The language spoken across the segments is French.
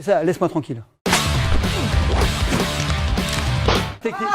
C'est ça, laisse-moi tranquille. Technique.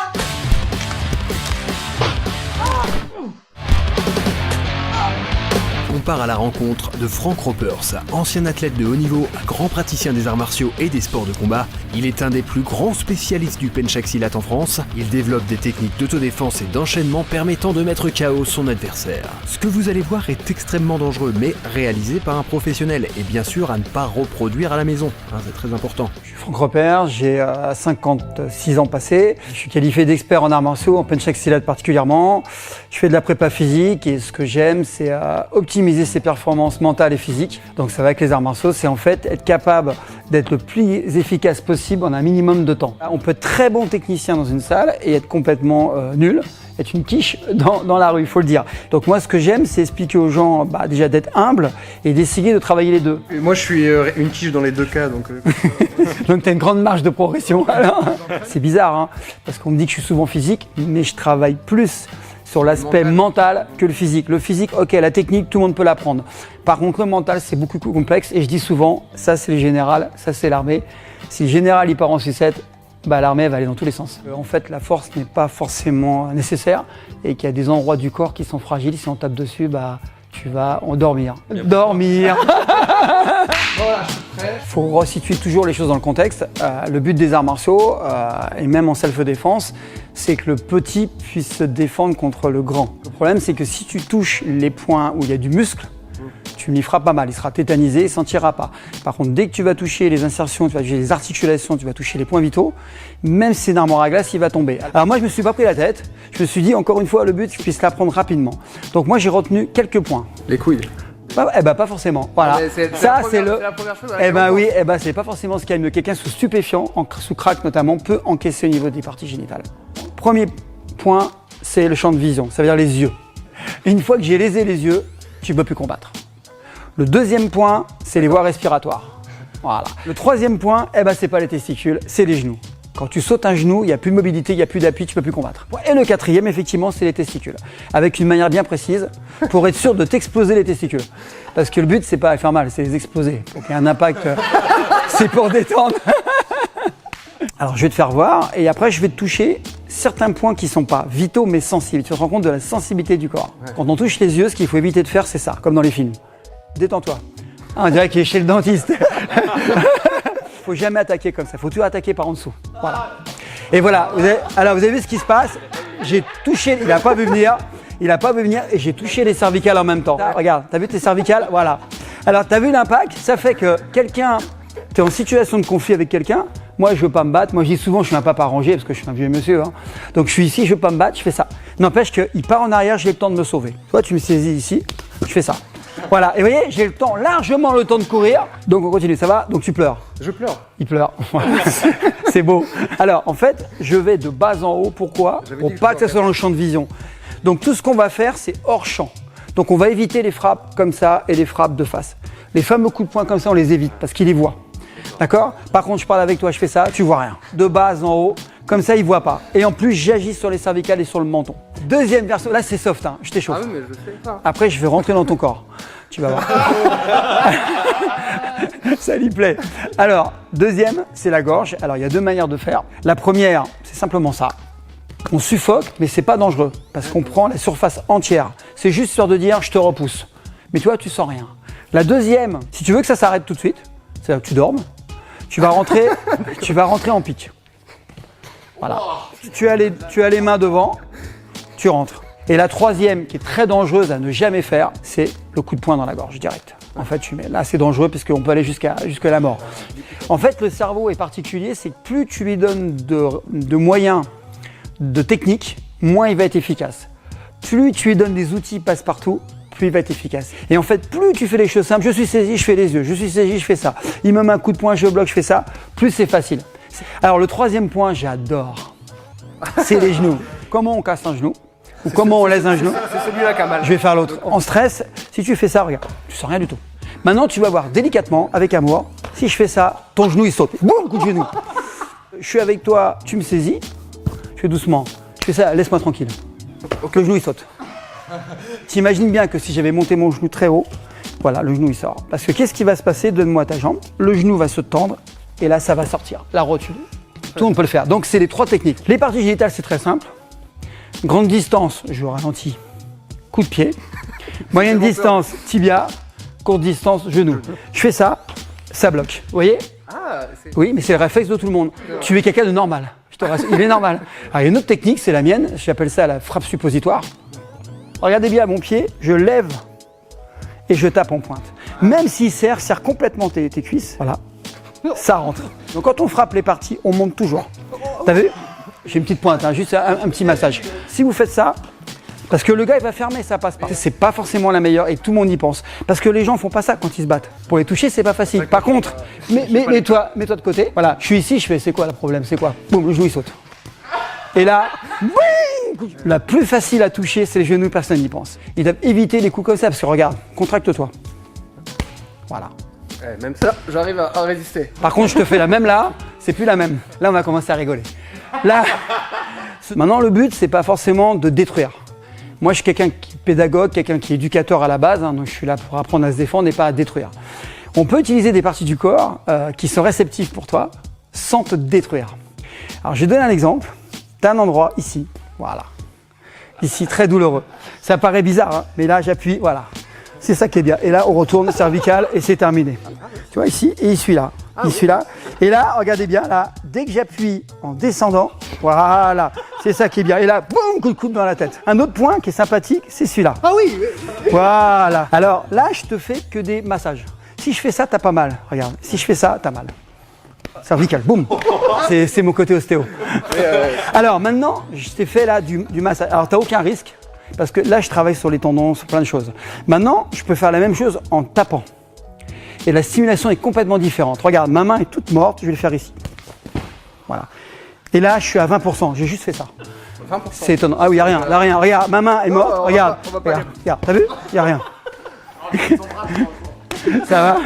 On part à la rencontre de Frank Ropers, ancien athlète de haut niveau, grand praticien des arts martiaux et des sports de combat. Il est un des plus grands spécialistes du penchaxilat en France. Il développe des techniques d'autodéfense et d'enchaînement permettant de mettre KO son adversaire. Ce que vous allez voir est extrêmement dangereux, mais réalisé par un professionnel et bien sûr à ne pas reproduire à la maison. C'est très important. Je suis Frank Ropers, j'ai 56 ans passés. Je suis qualifié d'expert en arts martiaux, en penchaxilat particulièrement. Je fais de la prépa physique et ce que j'aime, c'est optimiser ses performances mentales et physiques. Donc ça va avec les arts martiaux, c'est en fait être capable d'être le plus efficace possible en un minimum de temps. On peut être très bon technicien dans une salle et être complètement nul, être une quiche dans la rue, il faut le dire. Donc moi ce que j'aime, c'est expliquer aux gens déjà d'être humble et d'essayer de travailler les deux. Et moi je suis une quiche dans les deux cas, donc... Donc tu as une grande marge de progression. C'est bizarre, hein, parce qu'on me dit que je suis souvent physique, mais je travaille plus sur l'aspect mental que le physique. Le physique, ok, la technique, tout le monde peut l'apprendre. Par contre, le mental, c'est beaucoup plus complexe et je dis souvent, ça c'est le général, ça c'est l'armée. Si le général il part en sucette, l'armée va aller dans tous les sens. En fait, la force n'est pas forcément nécessaire et qu'il y a des endroits du corps qui sont fragiles. Si on tape dessus, tu vas endormir. Dormir. Voilà, je suis prêt. Il faut resituer toujours les choses dans le contexte. Le but des arts martiaux, et même en self-défense, c'est que le petit puisse se défendre contre le grand. Le problème, c'est que si tu touches les points où il y a du muscle, tu lui feras pas mal, il sera tétanisé, il ne sentira pas. Par contre, dès que tu vas toucher les insertions, tu vas toucher les articulations, tu vas toucher les points vitaux, même si c'est une armoire à glace, il va tomber. Alors moi, je me suis pas pris la tête. Je me suis dit, encore une fois, le but, c'est que je puisse l'apprendre rapidement. Donc moi, j'ai retenu quelques points. Les couilles. Pas forcément. Voilà. C'est la première chose. Oui, c'est pas forcément ce qu'il y a de mieux. Quelqu'un sous stupéfiant, sous crack notamment, peut encaisser au niveau des parties génitales. Premier point, c'est le champ de vision, ça veut dire les yeux. Une fois que j'ai lésé les yeux, tu ne peux plus combattre. Le deuxième point, c'est les voies respiratoires. Voilà. Le troisième point, c'est pas les testicules, c'est les genoux. Quand tu sautes un genou, il n'y a plus de mobilité, il n'y a plus d'appui, tu ne peux plus combattre. Et le quatrième, effectivement, c'est les testicules. Avec une manière bien précise, pour être sûr de t'exploser les testicules. Parce que le but, c'est pas les faire mal, c'est les exploser. Donc il y a un impact, c'est pour détendre. Alors je vais te faire voir, et après je vais te toucher certains points qui ne sont pas vitaux, mais sensibles. Tu te rends compte de la sensibilité du corps. Ouais. Quand on touche les yeux, ce qu'il faut éviter de faire, c'est ça, comme dans les films. Détends-toi. On dirait qu'il est chez le dentiste. Faut jamais attaquer comme ça, il faut toujours attaquer par en dessous. Voilà. Et voilà, vous avez vu ce qui se passe? J'ai touché, il n'a pas vu venir, et j'ai touché les cervicales en même temps. Là, regarde, t'as vu tes cervicales? Voilà. Alors t'as vu l'impact? Ça fait que quelqu'un, t'es en situation de conflit avec quelqu'un, moi je veux pas me battre, moi je dis souvent je suis un papa rangé parce que je suis un vieux monsieur, hein. Donc je suis ici, je veux pas me battre, je fais ça. N'empêche qu'il part en arrière, j'ai le temps de me sauver. Toi tu me saisis ici, je fais ça. Voilà, et vous voyez, j'ai largement le temps de courir. Donc on continue, ça va? Donc tu pleures? Je pleure. Il pleure. C'est beau. Alors en fait, je vais de bas en haut. Pourquoi? Pour pas que ça soit dans le champ de vision. Donc tout ce qu'on va faire, c'est hors champ. Donc on va éviter les frappes comme ça et les frappes de face. Les fameux coups de poing comme ça, on les évite parce qu'ils les voient. D'accord? Par contre, je parle avec toi, je fais ça, tu vois rien. De bas en haut, comme ça, ils voient pas. Et en plus, j'agis sur les cervicales et sur le menton. Deuxième version, là c'est soft, hein, je t'échauffe. Ah oui, mais je sais pas. Après, je vais rentrer dans ton corps. Tu vas voir. Ça lui plaît. Alors, deuxième, c'est la gorge. Alors, il y a deux manières de faire. La première, c'est simplement ça. On suffoque, mais c'est pas dangereux parce qu'on prend la surface entière. C'est juste histoire de dire, je te repousse. Mais tu vois, tu sens rien. La deuxième, si tu veux que ça s'arrête tout de suite, c'est-à-dire que tu dormes, tu vas rentrer en pique. Voilà. Tu as les mains devant, tu rentres. Et la troisième, qui est très dangereuse à ne jamais faire, c'est le coup de poing dans la gorge direct. En fait, là, c'est dangereux parce qu'on peut aller jusqu'à la mort. En fait, le cerveau est particulier, c'est que plus tu lui donnes de moyens, de techniques, moins il va être efficace. Plus tu lui donnes des outils passe-partout, plus il va être efficace. Et en fait, plus tu fais les choses simples, je suis saisi, je fais les yeux, je suis saisi, je fais ça. Il me met un coup de poing, je bloque, je fais ça, plus c'est facile. Alors le troisième point, j'adore, c'est les genoux. Comment on casse un genou? Ou comment on laisse un genou? C'est celui-là qui a mal. Je vais faire l'autre. En stress, si tu fais ça, regarde, tu sens rien du tout. Maintenant, tu vas voir délicatement, avec amour, si je fais ça, ton genou il saute. Boum, coup de genou. Je suis avec toi, tu me saisis, je fais doucement. Je fais ça, laisse-moi tranquille. Le genou il saute. T'imagines bien que si j'avais monté mon genou très haut, voilà, le genou il sort. Parce que qu'est-ce qui va se passer? Donne-moi ta jambe. Le genou va se tendre et là, ça va sortir, la rotule. Tout le monde peut le faire. Donc, c'est les 3 techniques. Les parties génitales, c'est très simple. Grande distance, je ralentis, coup de pied. Moyenne distance, tibia. Courte distance, genou. Je fais ça, ça bloque. Vous voyez? Oui, mais c'est le réflexe de tout le monde. Tu es quelqu'un de normal. Je te rassure, il est normal. Alors, il y a une autre technique, c'est la mienne. J'appelle ça la frappe suppositoire. Regardez bien mon pied, je lève et je tape en pointe. Même s'il serre complètement tes cuisses, voilà, ça rentre. Donc quand on frappe les parties, on monte toujours. T'as vu? J'ai une petite pointe, hein, juste un petit massage. Si vous faites ça, parce que le gars il va fermer, ça passe pas. C'est pas forcément la meilleure et tout le monde y pense. Parce que les gens font pas ça quand ils se battent. Pour les toucher, c'est pas facile. Par contre, mets-toi de côté. Voilà, je suis ici, je fais, c'est quoi le problème? C'est quoi? Boum, le genou il saute. Et là, boum, la plus facile à toucher, c'est les genoux, personne n'y pense. Ils doivent éviter les coups comme ça, parce que regarde, contracte-toi. Voilà. Ouais, même ça, j'arrive à résister. Par contre, je te fais la même là, c'est plus la même. Là, on va commencer à rigoler. Là, maintenant, le but, c'est pas forcément de détruire. Moi, je suis quelqu'un qui est pédagogue, quelqu'un qui est éducateur à la base, hein, donc je suis là pour apprendre à se défendre et pas à détruire. On peut utiliser des parties du corps qui sont réceptives pour toi sans te détruire. Alors, je vais donner un exemple. Tu as un endroit ici, voilà. Ici, très douloureux. Ça paraît bizarre, hein, mais là, j'appuie, voilà. C'est ça qui est bien. Et là, on retourne cervical et c'est terminé. Tu vois, ici, et il suit là. Il suit là. Et là, regardez bien, là, dès que j'appuie en descendant, voilà, c'est ça qui est bien. Et là, boum, coup de coude dans la tête. Un autre point qui est sympathique, c'est celui-là. Ah oui. Voilà. Alors là, je te fais que des massages. Si je fais ça, t'as pas mal. Regarde, si je fais ça, t'as mal. Cervical, boum. C'est mon côté ostéo. Alors maintenant, je t'ai fait là du massage. Alors t'as aucun risque. Parce que là, je travaille sur les tendons, sur plein de choses. Maintenant, je peux faire la même chose en tapant. Et la stimulation est complètement différente. Regarde, ma main est toute morte, je vais le faire ici. Voilà. Et là, je suis à 20%, j'ai juste fait ça. 20%. C'est étonnant. Ah oui, il n'y a rien, là, rien. Regarde, ma main est morte, regarde. Regarde, t'as vu? Il n'y a rien. Ça va?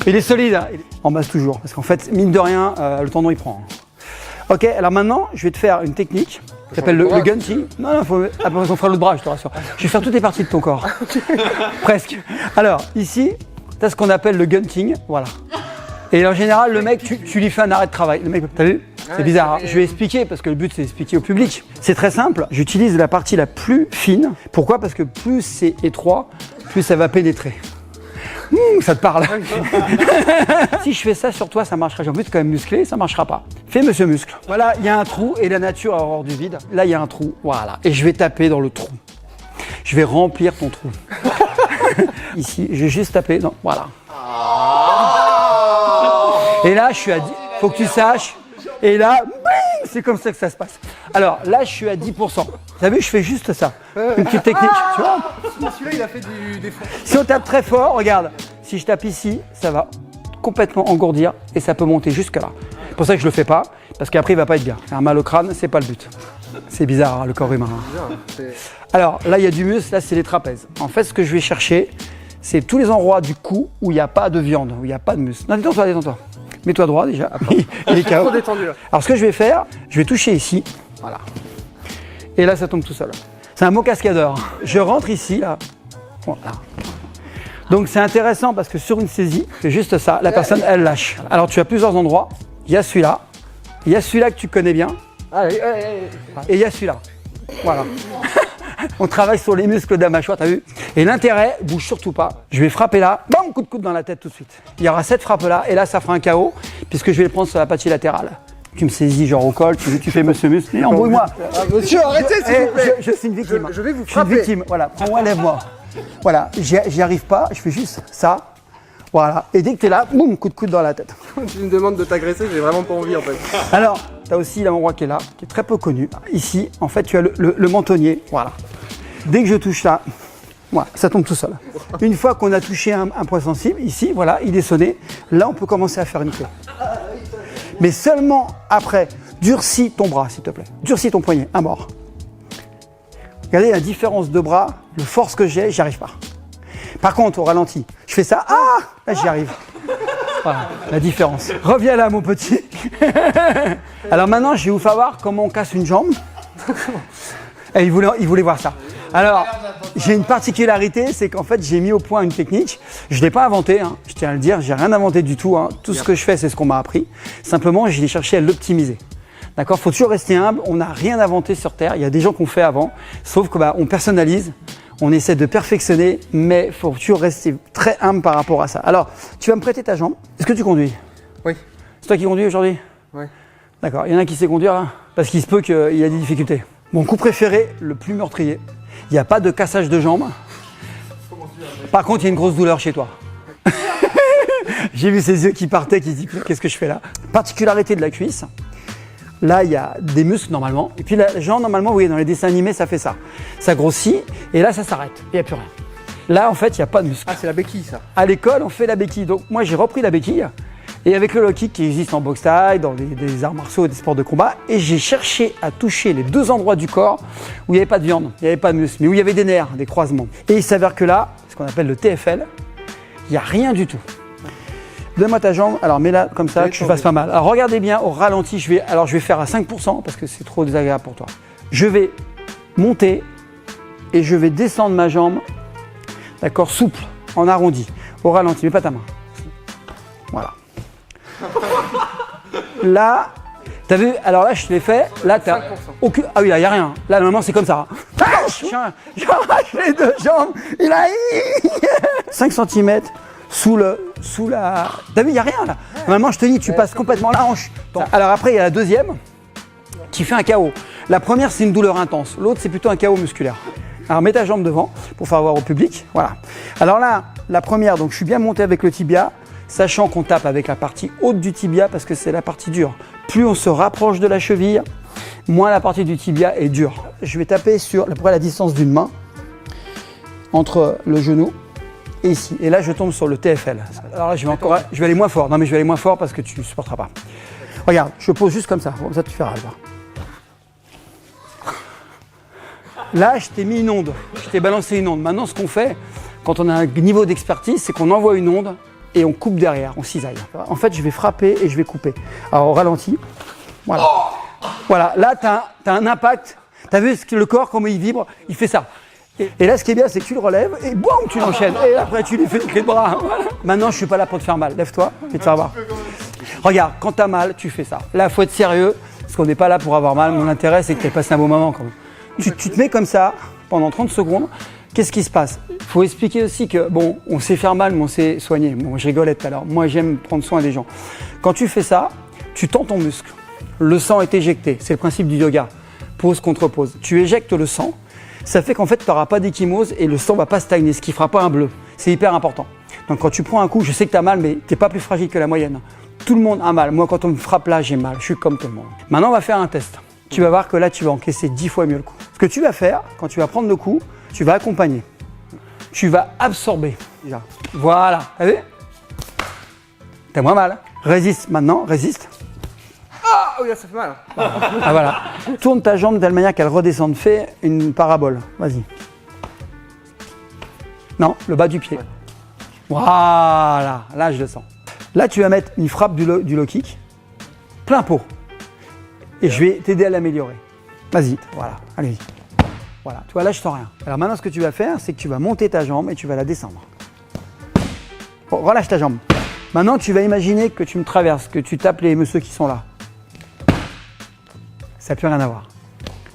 Il est solide, hein. On masse toujours. Parce qu'en fait, mine de rien, le tendon, il prend. Ok, alors maintenant, je vais te faire une technique qui s'appelle le gunting. Non, après on fera l'autre bras, je te rassure. Je vais faire toutes les parties de ton corps. Presque. Alors, ici, tu as ce qu'on appelle le gunting. Voilà. Et en général, le mec, tu lui fais un arrêt de travail. Le mec, t'as vu? C'est bizarre. Hein, je vais expliquer parce que le but, c'est d'expliquer au public. C'est très simple. J'utilise la partie la plus fine. Pourquoi? Parce que plus c'est étroit, plus ça va pénétrer. Ça te parle. Si je fais ça sur toi, ça marchera. J'ai envie de quand même musclé, ça marchera pas. Fais monsieur muscle. Voilà, il y a un trou et la nature a horreur du vide. Là, il y a un trou. Voilà. Et je vais taper dans le trou. Je vais remplir ton trou. Ici, je vais juste taper. Non, voilà. Et là, je suis à 10. Faut que tu saches. Et là, bing, c'est comme ça que ça se passe. Alors là, je suis à 10%. T'as vu, je fais juste ça. Une petite technique, tu vois. Celui-là, il a fait des fonds. Si on tape très fort, regarde. Si je tape ici, ça va complètement engourdir et ça peut monter jusque là. C'est pour ça que je le fais pas, parce qu'après, il va pas être bien. Faire mal au crâne, c'est pas le but. C'est bizarre, hein, le corps humain. Alors là, il y a du muscle, là, c'est les trapèzes. En fait, ce que je vais chercher, c'est tous les endroits du cou où il n'y a pas de viande, où il n'y a pas de muscle. Non, détends-toi, détends-toi. Mets-toi droit déjà. Il est KO. Détendu, là. Alors ce que je vais faire, je vais toucher ici. Voilà. Et là, ça tombe tout seul. C'est un mot cascadeur. Je rentre ici, là. Voilà. Donc c'est intéressant parce que sur une saisie, c'est juste ça. La personne, elle lâche. Alors tu as plusieurs endroits. Il y a celui-là. Il y a celui-là que tu connais bien. Allez. Et il y a celui-là. Voilà. On travaille sur les muscles de la mâchoire, t'as vu? Et l'intérêt, bouge surtout pas. Je vais frapper là, bam, coup de coude dans la tête tout de suite. Il y aura cette frappe là, et là ça fera un KO, puisque je vais le prendre sur la partie latérale. Tu me saisis genre au col, tu fais monsieur muscle, et embrouille-moi. Monsieur, arrêtez s'il vous plaît. Je suis une victime. Je vais vous Je suis une frapper. victime, voilà, prends-moi, lève-moi. Voilà, j'y arrive pas, je fais juste ça. Voilà, et dès que tu es là, boum, coup de coude dans la tête. Tu me demandes de t'agresser, j'ai vraiment pas envie en fait. Alors, tu as aussi l'endroit qui est là, qui est très peu connu. Ici, en fait, tu as le mentonnier, voilà. Dès que je touche là, voilà, ça tombe tout seul. Une fois qu'on a touché un point sensible, ici, voilà, il est sonné. Là, on peut commencer à faire une clé. Mais seulement après, durcis ton bras, s'il te plaît. Durcis ton poignet, un mort. Regardez la différence de bras, le force que j'ai, j'y arrive pas. Par contre, au ralenti, je fais ça, là j'y arrive. Voilà, la différence. Reviens là, mon petit. Alors maintenant, je vais vous faire voir comment on casse une jambe. Et il voulait voir ça. Alors, j'ai une particularité, c'est qu'en fait, j'ai mis au point une technique. Je ne l'ai pas inventée, hein, je tiens à le dire, j'ai rien inventé du tout. Hein. Tout ce que je fais, c'est ce qu'on m'a appris. Simplement, j'ai cherché à l'optimiser. D'accord, faut toujours rester humble. On n'a rien inventé sur Terre. Il y a des gens qui ont fait avant, sauf que on personnalise, on essaie de perfectionner, mais faut toujours rester très humble par rapport à ça. Alors, tu vas me prêter ta jambe. Est-ce que tu conduis? Oui. C'est toi qui conduis aujourd'hui? Oui. D'accord. Il y en a qui sait conduire là, parce qu'il se peut qu'il y ait des difficultés. Mon coup préféré, le plus meurtrier. Il n'y a pas de cassage de jambes. Par contre, il y a une grosse douleur chez toi. J'ai vu ses yeux qui partaient, qui se disent qu'est-ce que je fais là? Particularité de la cuisse. Là, il y a des muscles normalement. Et puis la jambe, normalement, vous voyez, dans les dessins animés, ça fait ça. Ça grossit et là, ça s'arrête. Il n'y a plus rien. Là, en fait, il n'y a pas de muscle. Ah, c'est la béquille, ça. À l'école, on fait la béquille. Donc, moi, j'ai repris la béquille. Et avec le low kick qui existe en boxe thaï, dans des arts martiaux et des sports de combat, et j'ai cherché à toucher les deux endroits du corps où il n'y avait pas de viande, il n'y avait pas de muscle, mais où il y avait des nerfs, des croisements. Et il s'avère que là, ce qu'on appelle le TFL, il n'y a rien du tout. Donne-moi ta jambe, alors mets-la comme ça, que je fasse pas mal. Alors regardez bien au ralenti, je vais faire à 5% parce que c'est trop désagréable pour toi. Je vais monter et je vais descendre ma jambe, d'accord, souple, en arrondi, au ralenti, mais pas ta main. Voilà. Là, t'as vu, alors là je te l'ai fait, là t'as aucun. Ah oui, là y a rien. Là normalement c'est comme ça. J'arrache les deux jambes, il a 5 cm sous la. T'as vu, il n'y a rien là. Normalement, je te dis, tu passes complètement la hanche. Alors après, il y a la deuxième qui fait un KO. La première, c'est une douleur intense. L'autre, c'est plutôt un KO musculaire. Alors, mets ta jambe devant pour faire voir au public. Voilà. Alors là, la première, donc je suis bien monté avec le tibia, sachant qu'on tape avec la partie haute du tibia parce que c'est la partie dure. Plus on se rapproche de la cheville, moins la partie du tibia est dure. Je vais taper sur à peu près la distance d'une main entre le genou et ici. Et là, je tombe sur le TFL. Alors là, je vais aller moins fort. Non, mais je vais aller moins fort parce que tu ne supporteras pas. Regarde, je pose juste comme ça. Comme ça, tu feras. Là, je t'ai mis une onde. Je t'ai balancé une onde. Maintenant, ce qu'on fait, quand on a un niveau d'expertise, c'est qu'on envoie une onde et on coupe derrière, on cisaille. En fait, je vais frapper et je vais couper. Alors, au ralenti. Voilà. Voilà. Là, tu as un impact. Tu as vu le corps, comment il vibre? Il fait ça. Et là, ce qui est bien, c'est que tu le relèves et boum, tu l'enchaînes. Et après, tu lui fais une clé de bras. Voilà. Maintenant, je ne suis pas là pour te faire mal. Lève-toi et te faire voir. Regarde, quand tu as mal, tu fais ça. Là, il faut être sérieux, parce qu'on n'est pas là pour avoir mal. Mon intérêt, c'est que tu aies passé un bon moment. Quand même. Tu te mets comme ça pendant 30 secondes. Qu'est-ce qui se passe? Il faut expliquer aussi que, bon, on sait faire mal, mais on sait soigner. Bon, je rigolais tout à l'heure. Moi, j'aime prendre soin des gens. Quand tu fais ça, tu tends ton muscle. Le sang est éjecté. C'est le principe du yoga. Pause contre pause. Tu éjectes le sang. Ça fait qu'en fait, tu n'auras pas d'échymose et le sang ne va pas stagner, ce qui ne fera pas un bleu. C'est hyper important. Donc quand tu prends un coup, je sais que tu as mal, mais tu n'es pas plus fragile que la moyenne. Tout le monde a mal. Moi, quand on me frappe là, j'ai mal. Je suis comme tout le monde. Maintenant, on va faire un test. Tu vas voir que là, tu vas encaisser 10 fois mieux le coup. Ce que tu vas faire, quand tu vas prendre le coup, tu vas accompagner. Tu vas absorber. Déjà. Voilà. T'as vu? T'as moins mal. Résiste maintenant, résiste. Ah oui, là, ça fait mal. Ah voilà. Tourne ta jambe de telle manière qu'elle redescende. Fais une parabole. Vas-y. Non, le bas du pied. Ouais. Voilà. Là, je le sens. Là, tu vas mettre une frappe du low kick. Plein pot. Et je vais t'aider à l'améliorer. Vas-y. Voilà. Allez-y. Voilà. Tu vois, là, je sens rien. Alors maintenant, ce que tu vas faire, c'est que tu vas monter ta jambe et tu vas la descendre. Bon, relâche ta jambe. Maintenant, tu vas imaginer que tu me traverses, que tu tapes les messieurs qui sont là. Ça n'a plus rien à voir.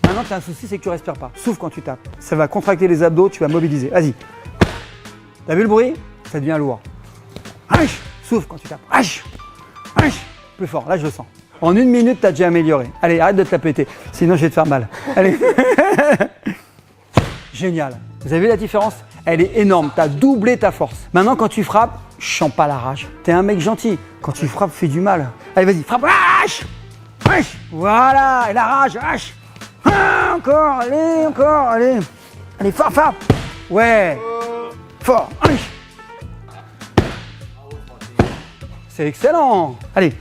Maintenant, tu as un souci, c'est que tu ne respires pas. Souffle quand tu tapes. Ça va contracter les abdos, tu vas mobiliser. Vas-y. T'as vu le bruit? Ça devient lourd. Souffle quand tu tapes. Plus fort, là je le sens. En 1 minute, tu as déjà amélioré. Allez, arrête de te la péter, sinon je vais te faire mal. Allez. Génial. Vous avez vu la différence? Elle est énorme, tu as doublé ta force. Maintenant, quand tu frappes, je sens pas la rage. Tu es un mec gentil. Quand tu frappes, fais du mal. Allez, vas-y, frappe. Voilà, et la rage. Encore, allez. Allez, fort. Ouais. Fort. C'est excellent. Allez.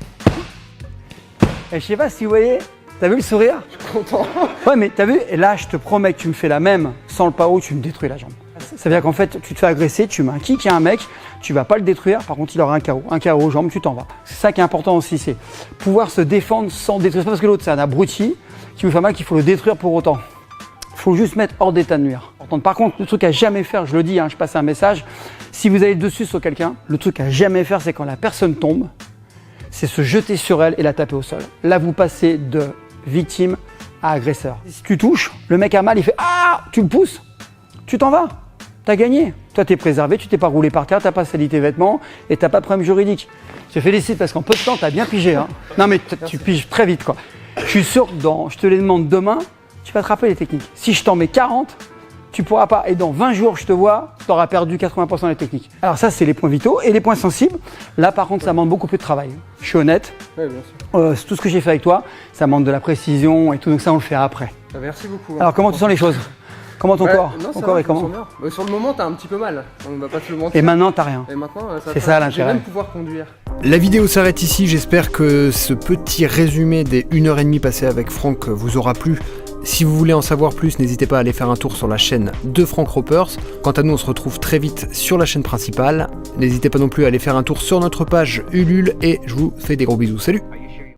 Et je sais pas si vous voyez, t'as vu le sourire? Je suis content. Ouais, mais t'as vu? Et là, je te promets que tu me fais la même sans le pao, tu me détruis la jambe. Ça veut dire qu'en fait, tu te fais agresser, tu mets un kick à un mec, tu vas pas le détruire, par contre, il aura un KO. Un KO aux jambes, tu t'en vas. C'est ça qui est important aussi, c'est pouvoir se défendre sans détruire. C'est pas parce que l'autre, c'est un abruti qui vous fait mal qu'il faut le détruire pour autant. Il faut juste mettre hors d'état de nuire. importante. Par contre, le truc à jamais faire, je le dis, je passe un message, si vous allez dessus sur quelqu'un, le truc à jamais faire, c'est quand la personne tombe, c'est se jeter sur elle et la taper au sol. Là, vous passez de victime à agresseur. Si tu touches, le mec a mal, il fait « Ah !» Tu le pousses, tu t'en vas, t'as gagné. Toi, t'es préservé, tu t'es pas roulé par terre, t'as pas sali tes vêtements et t'as pas de problème juridique. Je te félicite parce qu'en peu de temps, t'as bien pigé. Non mais tu piges très vite, quoi. Je suis sûr que je te les demande demain, tu vas te rappeler les techniques. Si je t'en mets 40, tu pourras pas. Et dans 20 jours, je te vois, tu auras perdu 80% des techniques. Alors ça, c'est les points vitaux. Et les points sensibles, là par contre, ça demande beaucoup plus de travail. Je suis honnête. Oui, bien sûr. C'est tout ce que j'ai fait avec toi, ça demande de la précision et tout, donc ça, on le fait après. Merci beaucoup. Alors comment tu sens les choses? Comment ton corps? Non, Ton corps est comment? Sur le moment, t'as un petit peu mal. On va pas te le mentir. Et maintenant, t'as rien. Et maintenant, c'est ça l'intérêt. Je vais même pouvoir conduire. La vidéo s'arrête ici, j'espère que ce petit résumé des 1h30 passées avec Franck vous aura plu. Si vous voulez en savoir plus, n'hésitez pas à aller faire un tour sur la chaîne de Franck Ropers. Quant à nous, on se retrouve très vite sur la chaîne principale. N'hésitez pas non plus à aller faire un tour sur notre page Ulule et je vous fais des gros bisous. Salut!